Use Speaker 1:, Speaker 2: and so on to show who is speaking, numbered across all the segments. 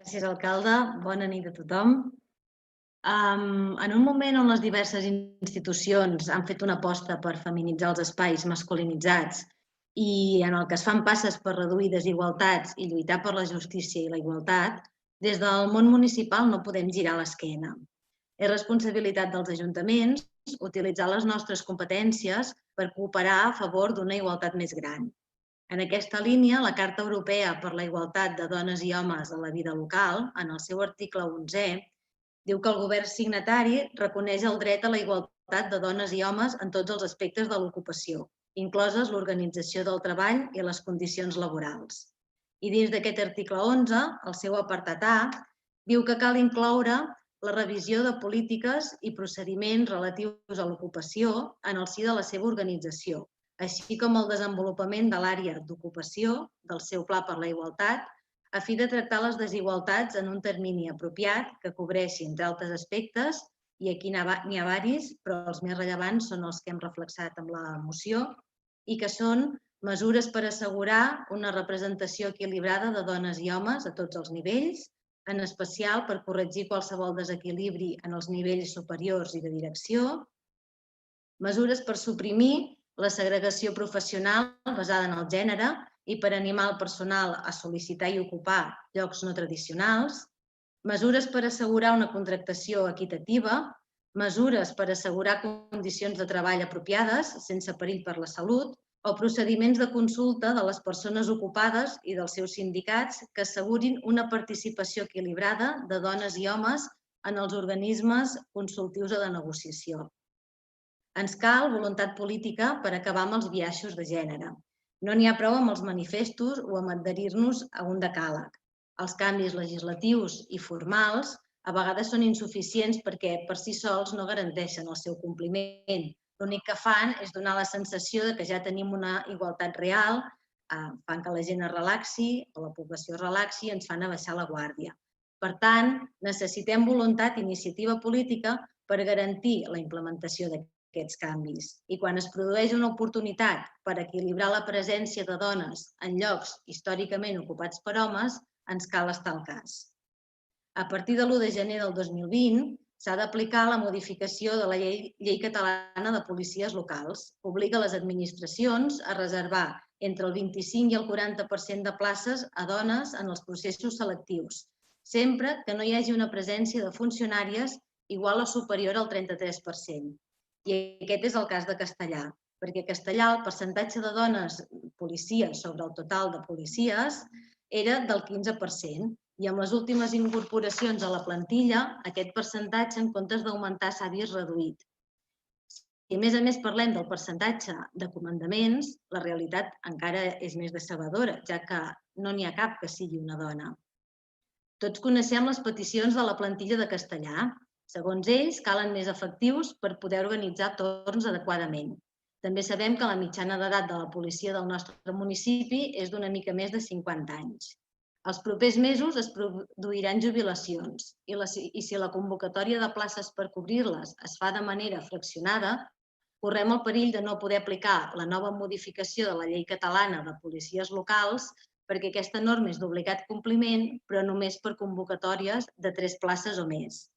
Speaker 1: Gràcies, alcalde. Bona nit a tothom. En un moment on les diverses institucions han fet una aposta per feminitzar els espais masculinitzats i en el que es fan passes per reduir desigualtats i lluitar per la justícia i la igualtat, des del món municipal no podem girar l'esquena. És responsabilitat dels ajuntaments utilitzar les nostres competències per cooperar a favor d'una igualtat més gran. En aquesta línia, la Carta Europea per la Igualtat de Dones i Homes en la vida local, en el seu article 11è, diu que el govern signatari reconeix el dret a la igualtat de dones i homes en tots els aspectes de l'ocupació, incloses l'organització del treball i les condicions laborals. I dins d'aquest article 11, el seu apartat A, diu que cal incloure la revisió de polítiques i procediments relatius a l'ocupació en el si de la seva organització, així com el desenvolupament de l'àrea d'ocupació del seu Pla per la Igualtat, a fi de tractar les desigualtats en un termini apropiat que cobreixi, entre altres aspectes, i aquí n'hi ha diversos, però els més rellevants són els que hem reflexat amb la moció, i que són mesures per assegurar una representació equilibrada de dones i homes a tots els nivells, en especial per corregir qualsevol desequilibri en els nivells superiors i de direcció, mesures per suprimir la segregació professional basada en el gènere i per animar el personal a sol·licitar i ocupar llocs no tradicionals, mesures per assegurar una contractació equitativa, mesures per assegurar condicions de treball apropiades sense perill per la salut o procediments de consulta de les persones ocupades i dels seus sindicats que assegurin una participació equilibrada de dones i homes en els organismes consultius o de negociació. Ens cal voluntat política per acabar amb els biaixos de gènere. No n'hi ha prou amb els manifestos o amb adherir-nos a un decàleg. Els canvis legislatius i formals a vegades són insuficients perquè per si sols no garanteixen el seu compliment. L'únic que fan és donar la sensació de que ja tenim una igualtat real, fan que la gent es relaxi o la població es relaxi i ens fan abaixar la guàrdia. Per tant, necessitem voluntat i iniciativa política per garantir la implementació d'aquests canvis. I quan es produeix una oportunitat per equilibrar la presència de dones en llocs històricament ocupats per homes, ens cal estar al cas. A partir de l'1 de gener del 2020 s'ha d'aplicar la modificació de la Llei Catalana de Policies Locals, que obliga les administracions a reservar entre el 25 i el 40% de places a dones en els processos selectius, sempre que no hi hagi una presència de funcionàries igual o superior al 33%. I aquest és el cas de Castellar, perquè a Castellar el percentatge de dones policies sobre el total de policies era del 15% i amb les últimes incorporacions a la plantilla aquest percentatge en comptes d'augmentar s'ha vist reduït. Si a més parlem del percentatge de comandaments, la realitat encara és més decebedora, ja que no n'hi ha cap que sigui una dona. Tots coneixem les peticions de la plantilla de Castellar. Segons ells, calen més efectius per poder organitzar torns adequadament. També sabem que la mitjana d'edat de la policia del nostre municipi és d'una mica més de 50 anys. Els propers mesos es produiran jubilacions i si la convocatòria de places per cobrir-les es fa de manera fraccionada, correm el perill de no poder aplicar la nova modificació de la Llei Catalana de Policies Locals perquè aquesta norma és d'obligat compliment, però només per convocatòries de 3 places o més.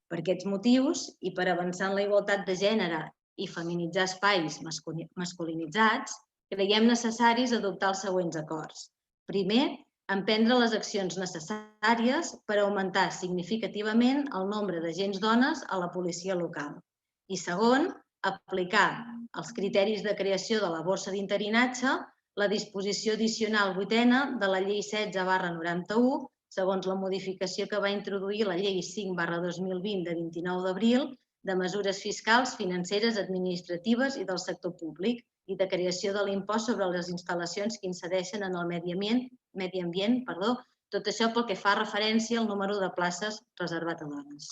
Speaker 1: Per aquests motius, i per avançar en la igualtat de gènere i feminitzar espais masculinitzats, creiem necessaris adoptar els següents acords. Primer, emprendre les accions necessàries per augmentar significativament el nombre d'agents dones a la policia local. I segon, aplicar els criteris de creació de la borsa d'interinatge, la disposició addicional 8ª de la Llei 16/91, segons la modificació que va introduir la Llei 5/2020 de 29 d'abril de mesures fiscals, financeres, administratives i del sector públic i de creació de l'impost sobre les instal·lacions que incideixen en el medi ambient, tot això pel que fa referència al número de places reservat a dones.